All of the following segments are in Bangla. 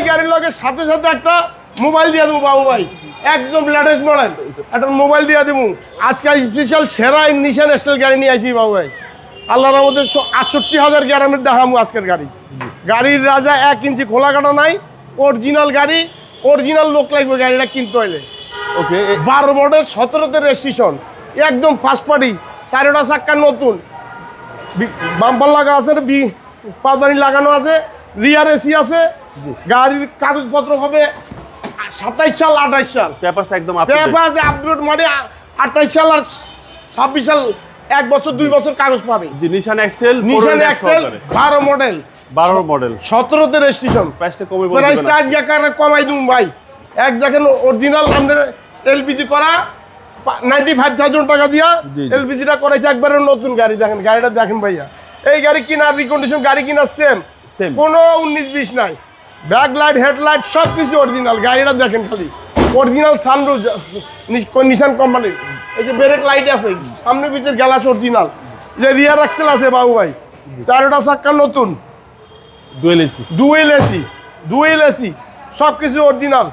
গাড়ির লগে সাথে সাথে একটা মোবাইল দিয়ে দেবো বাবু ভাই, একদম লেটেস্ট মডেল একটা মোবাইল দিয়ে দেবো। আজকে স্পেশাল সেরা নিশান স্টাইল গাড়ি নিয়ে আসি বাবু ভাই। আল্লাহর আমাদের 68,000 গ্রামের দেখাবো আজকের গাড়ি। গাড়ির রাজা 1 ইঞ্চি খোলা কাটা নাই, অরিজিনাল গাড়ি, অরিজিনাল লোক লাগবে গাড়িটা কিনতে হইলে। ওকে 12 মডেল 17তে রেজিস্ট্রেশন, একদম ফার্স্ট পার্টি, 4টা চাক্কা নতুন, বাম্পার লাগা আছে, পাদানি লাগানো আছে, রিয়ার এসি আছে। গাড়ির কাগজপত্র হবে 27 সাল 28 সাল, পেপারস একদম আপডেট মানে 28 সাল আর 26 সাল, 1 বছর 2 বছর কাগজ পাবে। নিশান এক্সটেল 12 মডেল 17তে রেজিস্ট্রেশন। প্রাইসটা কমে বলবেন? প্রাইসটা আজকে কমাই দিন ভাই। এক দেখেন অরিজিনাল আমাদের এলপিজি করা 95,000 টাকা দিয়া এলপিজিটা করাইছে, একবারে নতুন গাড়ি। দেখেন গাড়িটা দেখেন ভাইয়া, এই গাড়ি কিনার রিকন্ডিশন, গাড়ি কিনার সেম, কোনো 19-20 নাই। ব্যাক লাইট হেডলাইট সব কিছু অরিজিনাল। গাড়িটা দেখেন খালি অরিজিনাল সানরুফ নিশান কোম্পানির। এই যে ব্রেক লাইট আছে, সামনে পিছের গ্লাস অরিজিনাল, যে রিয়ার অ্যাক্সেল আছে বাবু ভাই, 4টা চাক্কা নতুন, ডুয়েল এসি সব কিছু অরিজিনাল।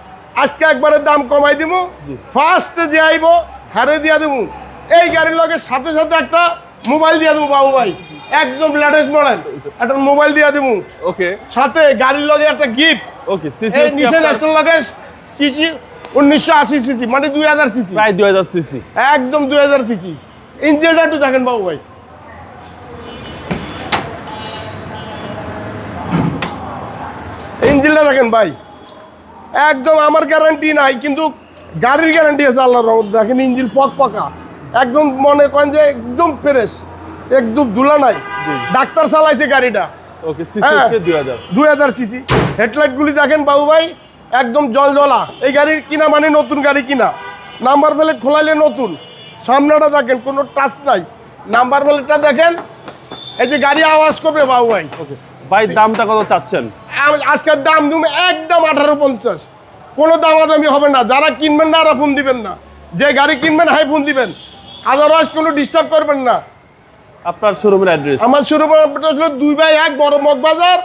আজকে একবারে দাম কমাই দিব, ফার্স্টে যে আইব হারে দিয়া দেবো। এই গাড়ির লগে সাথে সাথে একটা মোবাইল দিয়ে দেবো বাবু ভাই, একদম লেটেস্ট মডেল একটা মোবাইল দিয়ে দেবো। ওকে সাথে গাড়ির লগে একটা গিফট। ওকে সিসি এই নিশান স্টাইল লগে সিসি 1980 সিসি, মানে 2000 সিসি, প্রায় 2000 সিসি, একদম 2000 সিসি। ইঞ্জিনটা একটু দেখেন বাবু ভাই, ইঞ্জিনটা দেখেন ভাই, একদম আমার গ্যারান্টি নাই কিন্তু গাড়ির গ্যারান্টি আছে আল্লাহর রহমতে। দেখেন ইঞ্জিন পাকা, একদম মনে করেন যে একদম ফ্রেশ, একদম ধুলা নাই। ডাক্তার চালাইছে গাড়িটা। ওকে সিসি হচ্ছে 2000 সিসি। হেডলাইটগুলি দেখেন বাবু ভাই, একদম জলজলা। এই গাড়ির কিনা মানে নতুন গাড়ি কিনা। নাম্বার প্লেট খোলাইলে নতুন, সামনেটা দেখেন কোনো টাচ নাই। নাম্বার প্লেটটা দেখেন, এই যে গাড়ি আওয়াজ করবে বাবু ভাই। ওকে ভাই দামটা কত চাচ্ছেন? আজকের দাম তুমি একদম 1850, কোনো দামাদামি হবে না। যারা কিনবেন না, ফোন দিবেন না, যে গাড়ি কিনবেন হাই ফোন দিবেন, আদারওয়াইজ কোনো ডিস্টার্ব করবেন না। আপনার শোরুমের অ্যাড্রেস? আমার শোরুমের অ্যাড্রেস হলো 2/1 বড় মগবাজার,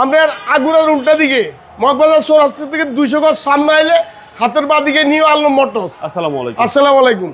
আপনার আগুরার উল্টা দিকে, মগবাজার চৌরাস্তা থেকে 200 গজ সামনে আইলে হাতের বাঁ দিকে নিউ আলম মোটরস। আসসালামু আলাইকুম। আসসালামু আলাইকুম।